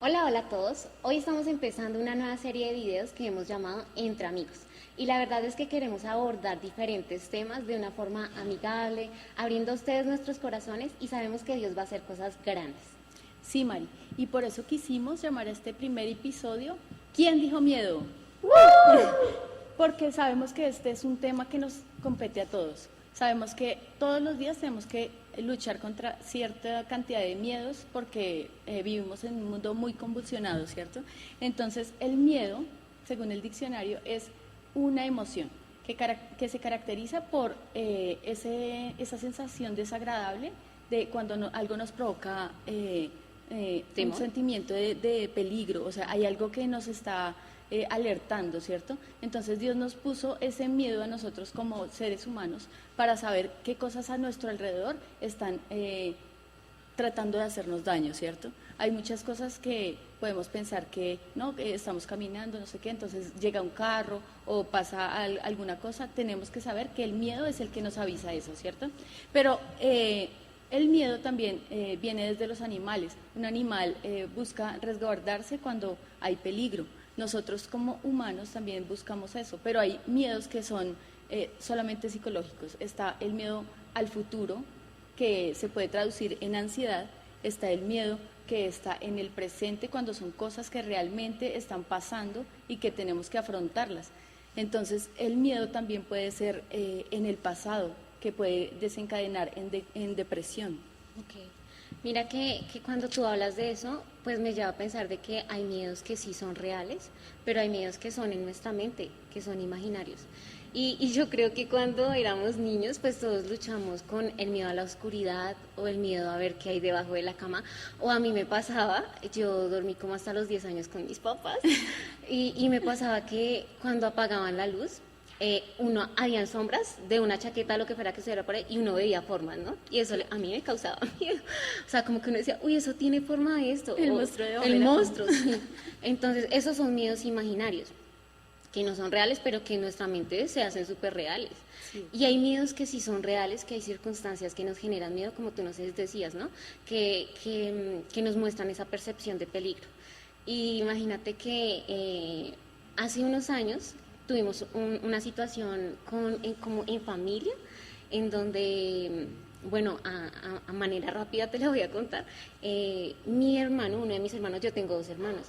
Hola, hola a todos. Hoy estamos empezando una nueva serie de videos que hemos llamado Entre Amigos. Y la verdad es que queremos abordar diferentes temas de una forma amigable, abriendo a ustedes nuestros corazones y sabemos que Dios va a hacer cosas grandes. Sí, Mari, y por eso quisimos llamar a este primer episodio ¿Quién dijo miedo? Porque sabemos que este es un tema que nos compete a todos. Sabemos que todos los días tenemos que luchar contra cierta cantidad de miedos porque vivimos en un mundo muy convulsionado, ¿cierto? Entonces, el miedo, según el diccionario, es una emoción que se caracteriza por esa sensación desagradable de cuando algo nos provoca un sentimiento de peligro, o sea, hay algo que nos está alertando, ¿cierto? Entonces Dios nos puso ese miedo a nosotros como seres humanos para saber qué cosas a nuestro alrededor están tratando de hacernos daño, ¿cierto? Hay muchas cosas que podemos pensar que no, que estamos caminando, no sé qué, entonces llega un carro o pasa alguna cosa, tenemos que saber que el miedo es el que nos avisa eso, ¿cierto? Pero el miedo también viene desde los animales. Un animal busca resguardarse cuando hay peligro. Nosotros como humanos también buscamos eso, pero hay miedos que son solamente psicológicos. Está el miedo al futuro, que se puede traducir en ansiedad. Está el miedo que está en el presente cuando son cosas que realmente están pasando y que tenemos que afrontarlas. Entonces el miedo también puede ser en el pasado, que puede desencadenar en depresión. Okay. Mira que cuando tú hablas de eso, pues me lleva a pensar de que hay miedos que sí son reales, pero hay miedos que son en nuestra mente, que son imaginarios. Y yo creo que cuando éramos niños, pues todos luchamos con el miedo a la oscuridad o el miedo a ver qué hay debajo de la cama. O a mí me pasaba, yo dormí como hasta los 10 años con mis papás, y me pasaba que cuando apagaban la luz, habían sombras de una chaqueta, lo que fuera que estuviera por ahí, y uno veía formas, ¿no? Y eso a mí me causaba miedo. O sea, como que uno decía, uy, eso tiene forma de esto. El o, monstruo de el Omelas. monstruo, sí. Entonces, esos son miedos imaginarios, que no son reales, pero que en nuestra mente se hacen súper reales. Sí. Y hay miedos que sí son reales, que hay circunstancias que nos generan miedo, como tú nos decías, ¿no? Que nos muestran esa percepción de peligro. Y imagínate que hace unos años tuvimos una situación como en familia, en donde, bueno, a manera rápida te la voy a contar. Mi hermano, uno de mis hermanos, yo tengo dos hermanos,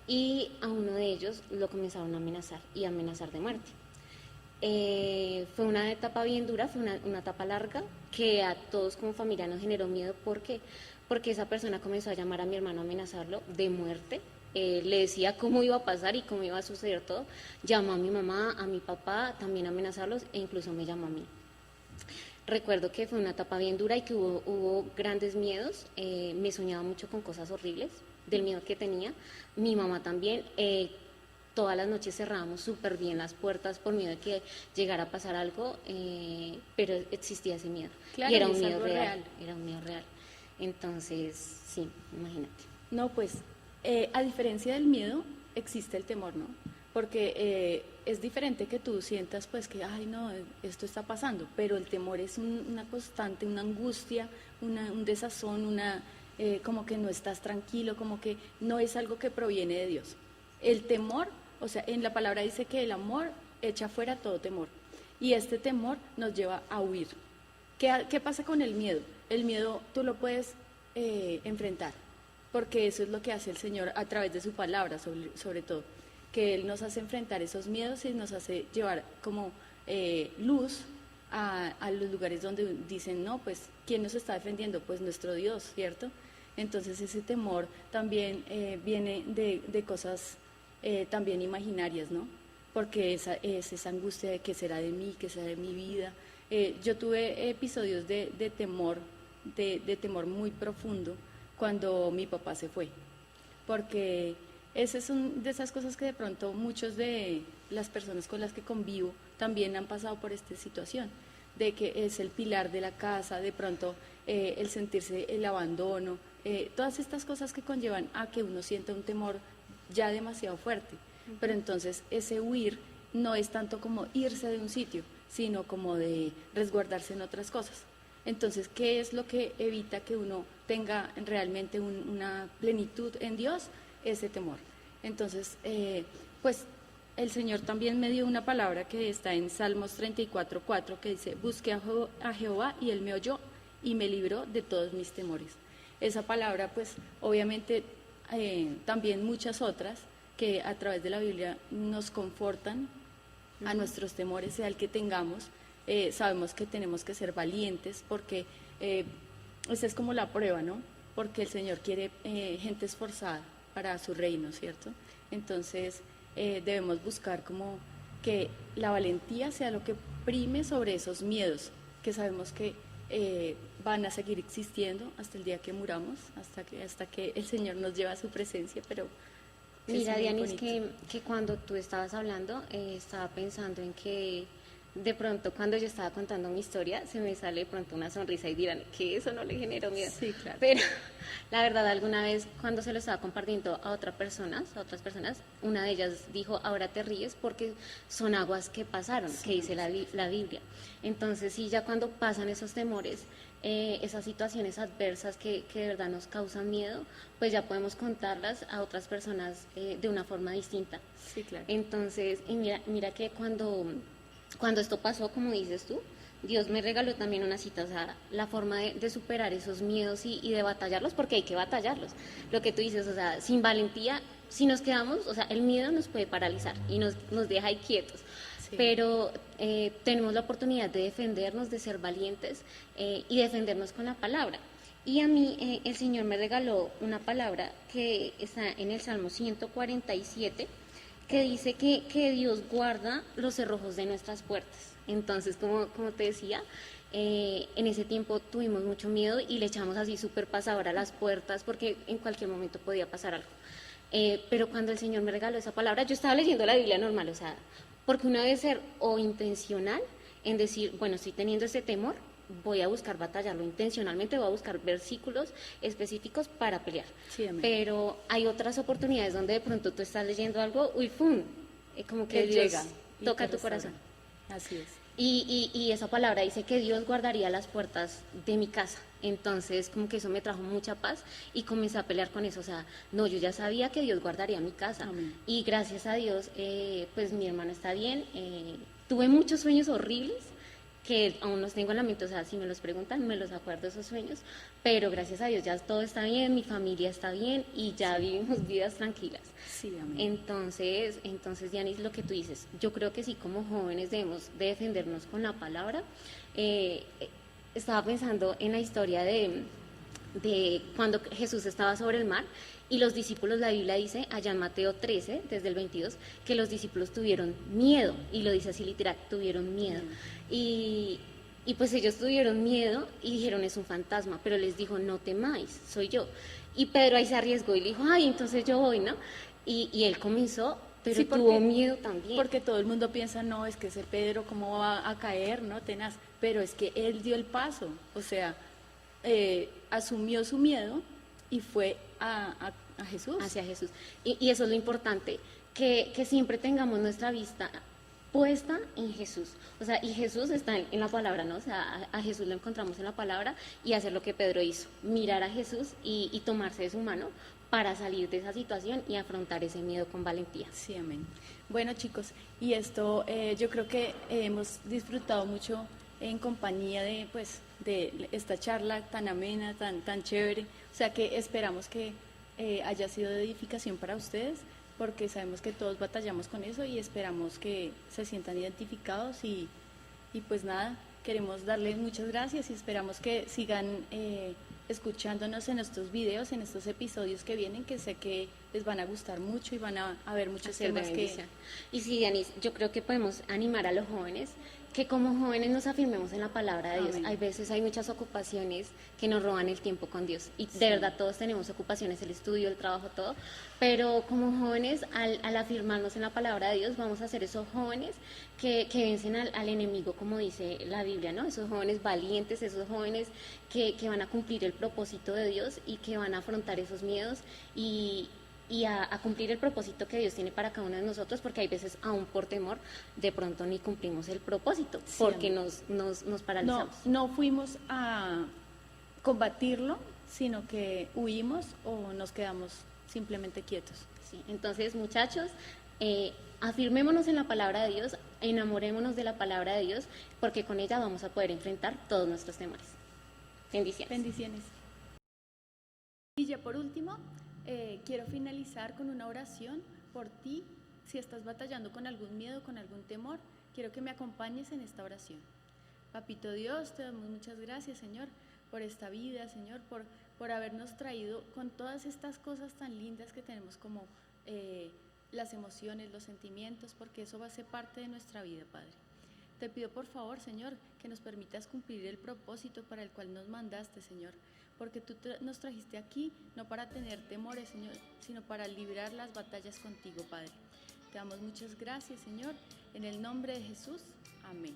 y a uno de ellos lo comenzaron a amenazar y a amenazar de muerte. Fue una etapa bien dura, fue una etapa larga que a todos como familia nos generó miedo. ¿Por qué? Porque esa persona comenzó a llamar a mi hermano a amenazarlo de muerte. Le decía cómo iba a pasar y cómo iba a suceder todo. Llamó a mi mamá, a mi papá, también a amenazarlos, e incluso me llamó a mí. Recuerdo que fue una etapa bien dura y que hubo grandes miedos. Me soñaba mucho con cosas horribles, del miedo que tenía. Mi mamá también. Todas las noches cerrábamos súper bien las puertas por miedo de que llegara a pasar algo, pero existía ese miedo. Claro, y era un es miedo algo real, real. era un miedo real. Entonces, sí, imagínate. No, pues a diferencia del miedo existe el temor, ¿no? Porque es diferente que tú sientas pues que, ay no, esto está pasando, pero el temor es una constante, una angustia, un desazón, como que no estás tranquilo, como que no es algo que proviene de Dios. El temor, o sea, en la palabra dice que el amor echa fuera todo temor, y este temor nos lleva a huir. ¿Qué pasa con el miedo? El miedo tú lo puedes enfrentar, porque eso es lo que hace el Señor a través de su palabra, sobre todo, que Él nos hace enfrentar esos miedos y nos hace llevar como luz a los lugares donde dicen, no, pues, ¿quién nos está defendiendo? Pues nuestro Dios, ¿cierto? Entonces ese temor también viene de cosas también imaginarias, ¿no? Porque es esa angustia de qué será de mí, qué será de mi vida. Yo tuve episodios de temor, de temor muy profundo cuando mi papá se fue, porque esa es una de esas cosas que de pronto muchos de las personas con las que convivo también han pasado por esta situación, de que es el pilar de la casa, de pronto el sentirse el abandono, todas estas cosas que conllevan a que uno sienta un temor ya demasiado fuerte. Pero entonces ese huir no es tanto como irse de un sitio, sino como de resguardarse en otras cosas. Entonces, ¿qué es lo que evita que uno tenga realmente una plenitud en Dios, ese temor. Entonces, pues el Señor también me dio una palabra que está en Salmos 34:4, que dice: busqué a Jehová y Él me oyó y me libró de todos mis temores. Esa palabra, pues obviamente también muchas otras que a través de la Biblia nos confortan a nuestros temores, sea el que tengamos. Sabemos que tenemos que ser valientes porque esa es como la prueba, ¿no? Porque el Señor quiere gente esforzada para su reino, ¿cierto? Entonces debemos buscar como que la valentía sea lo que prime sobre esos miedos, que sabemos que van a seguir existiendo hasta el día que muramos, hasta que el Señor nos lleve a su presencia, pero... Mira, Dianis, que cuando tú estabas hablando, estaba pensando en que de pronto cuando yo estaba contando mi historia, se me sale de pronto una sonrisa y dirán que eso no le generó miedo. Sí, claro. Pero la verdad, alguna vez cuando se lo estaba compartiendo a otras personas, una de ellas dijo: ahora te ríes porque son aguas que pasaron, sí, que dice la Biblia. Entonces, sí, ya cuando pasan esos temores, esas situaciones adversas que de verdad nos causan miedo, pues ya podemos contarlas a otras personas de una forma distinta. Sí, claro. Entonces, y mira que cuando esto pasó, como dices tú, Dios me regaló también una cita, o sea, la forma de superar esos miedos y de batallarlos, porque hay que batallarlos. Lo que tú dices, o sea, sin valentía, si nos quedamos, o sea, el miedo nos puede paralizar y nos deja ahí quietos. Sí. Pero tenemos la oportunidad de defendernos, de ser valientes y defendernos con la palabra. Y a mí el Señor me regaló una palabra que está en el Salmo 147, que dice que Dios guarda los cerrojos de nuestras puertas. Entonces, como te decía, en ese tiempo tuvimos mucho miedo y le echamos así súper pasadora a las puertas porque en cualquier momento podía pasar algo. Pero cuando el Señor me regaló esa palabra, yo estaba leyendo la Biblia normal, o sea, porque uno debe ser o intencional en decir, bueno, estoy teniendo ese temor, voy a buscar batallarlo intencionalmente, voy a buscar versículos específicos para pelear. Sí, pero hay otras oportunidades donde de pronto tú estás leyendo algo, ¡pum! Como que Dios llega, toca tu corazón. Así es. Y esa palabra dice que Dios guardaría las puertas de mi casa. Entonces, como que eso me trajo mucha paz y comencé a pelear con eso. O sea, no, yo ya sabía que Dios guardaría mi casa. Amén. Y gracias a Dios, pues mi hermano está bien. Tuve muchos sueños horribles que aún los tengo en la mente, o sea, si me los preguntan, me los acuerdo esos sueños, pero gracias a Dios ya todo está bien, mi familia está bien y ya vivimos vidas tranquilas. Sí, amén. Entonces, Dianis, lo que tú dices, yo creo que sí, como jóvenes debemos de defendernos con la palabra. Estaba pensando en la historia de cuando Jesús estaba sobre el mar y los discípulos, la Biblia dice allá en Mateo 13, desde el 22, que los discípulos tuvieron miedo, y lo dice así literal, tuvieron miedo. Y pues ellos tuvieron miedo y dijeron: es un fantasma, pero les dijo: no temáis, soy yo. Y Pedro ahí se arriesgó y le dijo: ay, entonces yo voy, ¿no? Y él comenzó, pero sí, tuvo miedo también. Porque todo el mundo piensa: no, es que ese Pedro, ¿cómo va a caer, no? Tenaz. Pero es que él dio el paso, o sea, asumió su miedo y fue a Jesús. Hacia Jesús. Y eso es lo importante, que siempre tengamos nuestra vista puesta en Jesús. O sea, y Jesús está en la palabra, ¿no? O sea, a Jesús lo encontramos en la palabra y hacer lo que Pedro hizo, mirar a Jesús y tomarse de su mano para salir de esa situación y afrontar ese miedo con valentía. Sí, amén. Bueno, chicos, y esto yo creo que hemos disfrutado mucho en compañía de esta charla tan amena, tan chévere. O sea, que esperamos que haya sido de edificación para ustedes, porque sabemos que todos batallamos con eso y esperamos que se sientan identificados y pues nada, queremos darles muchas gracias y esperamos que sigan escuchándonos en estos videos, en estos episodios que vienen, que sé que les van a gustar mucho y van a ver muchos temas que... Y sí, Dianis, yo creo que podemos animar a los jóvenes que como jóvenes nos afirmemos en la palabra de Dios. Amén. Hay veces hay muchas ocupaciones que nos roban el tiempo con Dios y Sí. de verdad todos tenemos ocupaciones, el estudio, el trabajo, todo, pero como jóvenes al afirmarnos en la palabra de Dios vamos a ser esos jóvenes que vencen al enemigo, como dice la Biblia, ¿no? Esos jóvenes valientes, esos jóvenes que van a cumplir el propósito de Dios y que van a afrontar esos miedos y a cumplir el propósito que Dios tiene para cada uno de nosotros, porque hay veces, aún por temor, de pronto ni cumplimos el propósito, sí, porque nos paralizamos. No fuimos a combatirlo, sino que huimos o nos quedamos simplemente quietos. Sí, entonces, muchachos, afirmémonos en la palabra de Dios, enamorémonos de la palabra de Dios, porque con ella vamos a poder enfrentar todos nuestros temores. Bendiciones. Bendiciones. Y ya por último, quiero finalizar con una oración por ti. Si estás batallando con algún miedo, con algún temor, quiero que me acompañes en esta oración. Papito Dios, te damos muchas gracias, Señor, por esta vida, Señor, por habernos traído con todas estas cosas tan lindas que tenemos como las emociones, los sentimientos, porque eso va a ser parte de nuestra vida, Padre. Te pido por favor, Señor, que nos permitas cumplir el propósito para el cual nos mandaste, Señor, porque tú nos trajiste aquí no para tener temores, Señor, sino para librar las batallas contigo, Padre. Te damos muchas gracias, Señor, en el nombre de Jesús. Amén.